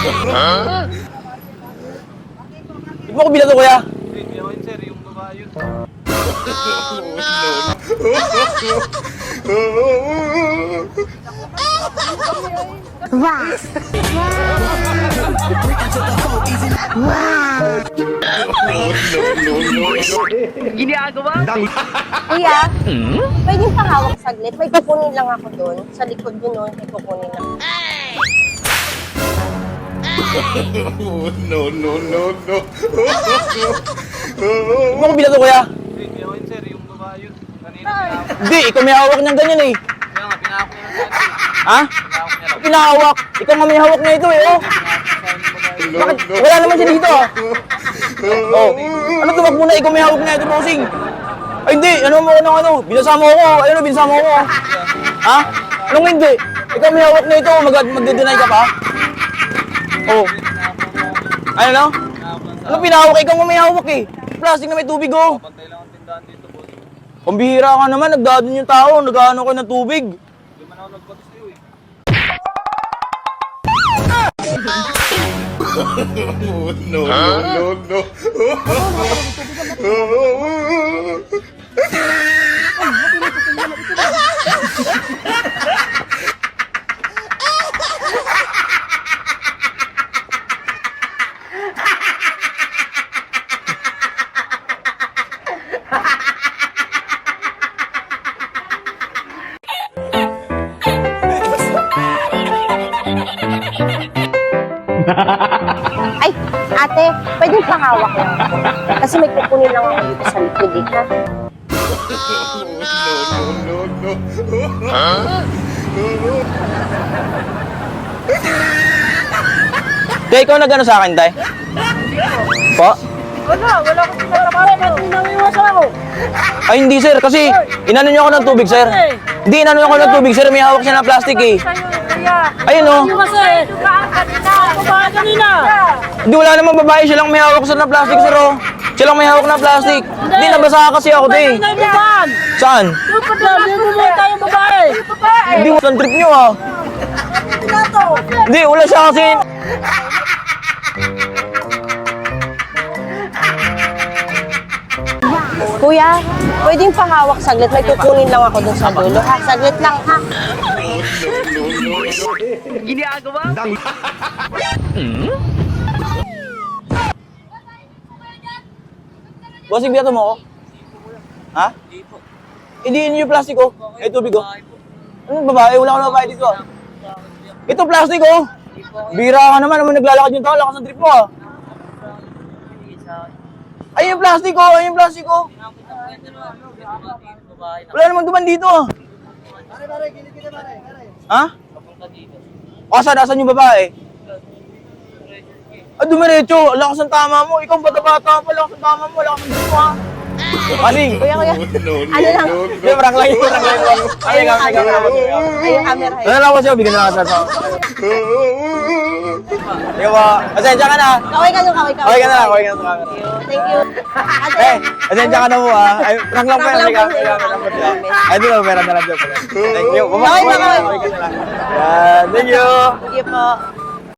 Di mo ko bilang to, kuya? Hindi ako yun, sir. Yung babae yun. Kuya, pwedeng pahawak saglit. May kukunin lang ako doon. Sa likod doon, no? May kukunin lang. Di mo ko bilang to, kuya? Hindi ako yun, sir. Yung babae yun. Kanina, pinahawak. Hindi, ikaw may hawak ng ganyan eh. Kaya nga, pinahawak niya lang sa akin. Ha? Pinahawak niya lang. Pinahawak. Ikaw nga may hawak na ito eh, oh. Bakit? Wala naman siya dito, ah. Oh. Ano tumakbo na? Ikaw may hawak na ito, bossing. Ay, hindi. Ano mo ano? Binasa mo ako. Ayun, binasa mo ako. Ha? Anong hindi? Ikaw may hawak na ito. Magde-deny ka pa? Oh. Ano no? Ano pinahawak? Ikaw nga may hawak eh. Plastic na may tubig, oh. Pantay lang ang tindahan dito, boss. Pambihira ka naman. Nagdadon yung tao. Nagano ka ng tubig. Hindi man ako nagpatos sa'yo, eh. Ay, ate, pwedeng pahawak lang ako. Kasi may kukunin lang ako dito sa likod, eh, ha? Tay, ikaw nag-ano sa akin, tay? Po? Wala ko sinasakala. Ba't namiwasan ako? Ay, hindi, sir. Kasi inano niyo ako ng tubig, sir. Hindi, inano niyo ako ng tubig, sir. May hawak siya na plastic, eh. Ayun, oh. Kanina! Hindi, wala namang babae. Siya lang may hawak sa na plastic, sir, oh. Siya lang may hawak na plastic. Hindi, nabasa kasi ako, tay. Saan? tayong babae! Hindi, walang trip niyo, ah. Hindi, wala siya kasi. Kuya, pwedeng pahawak saglit. May kukunin lang ako dun sa dulo, ha? Saglit lang, ha? Bossing, biyato mo ako? Ha? Hindi yun yung plastic, oh. Ay, tubig, oh. Anong babae? Wala ka na babae dito, ah. Ito, plastic, oh. Bira ka naman. Naman naglalakad yung tao. Lakas ng trip mo, ah. Ay, yung plastic, oh. Ay, yung plastic, oh. Wala namang duman dito, ah. Ha? O, saan yung babae? Ah, dumiretso. Lakas ng tama mo. Ikaw bata-bata pa. Lakas ng tama mo. Lakas ng trip mo, ah. Maning. Kuya, ano lang? Hindi, parang lang yun. Ay, yung camera. Ay, yung camera. Ano lang ko sa'yo? Bigyan na lang sa tao. Ikaw ba? Pasensya ka na. Kaway ka nung kaway. Kaway ka na lang. Kaway ka na sa camera. Thank you. Ate, Eh, pasensya ka na mo, ah. Ay, prank lang pa yan. Prank lang Halika, po. halika. Ay, di ba? Meron na lang dyan. Thank you. Kaway na, kaway. Kaway ka na lang. Yan. Thank you. Sige po.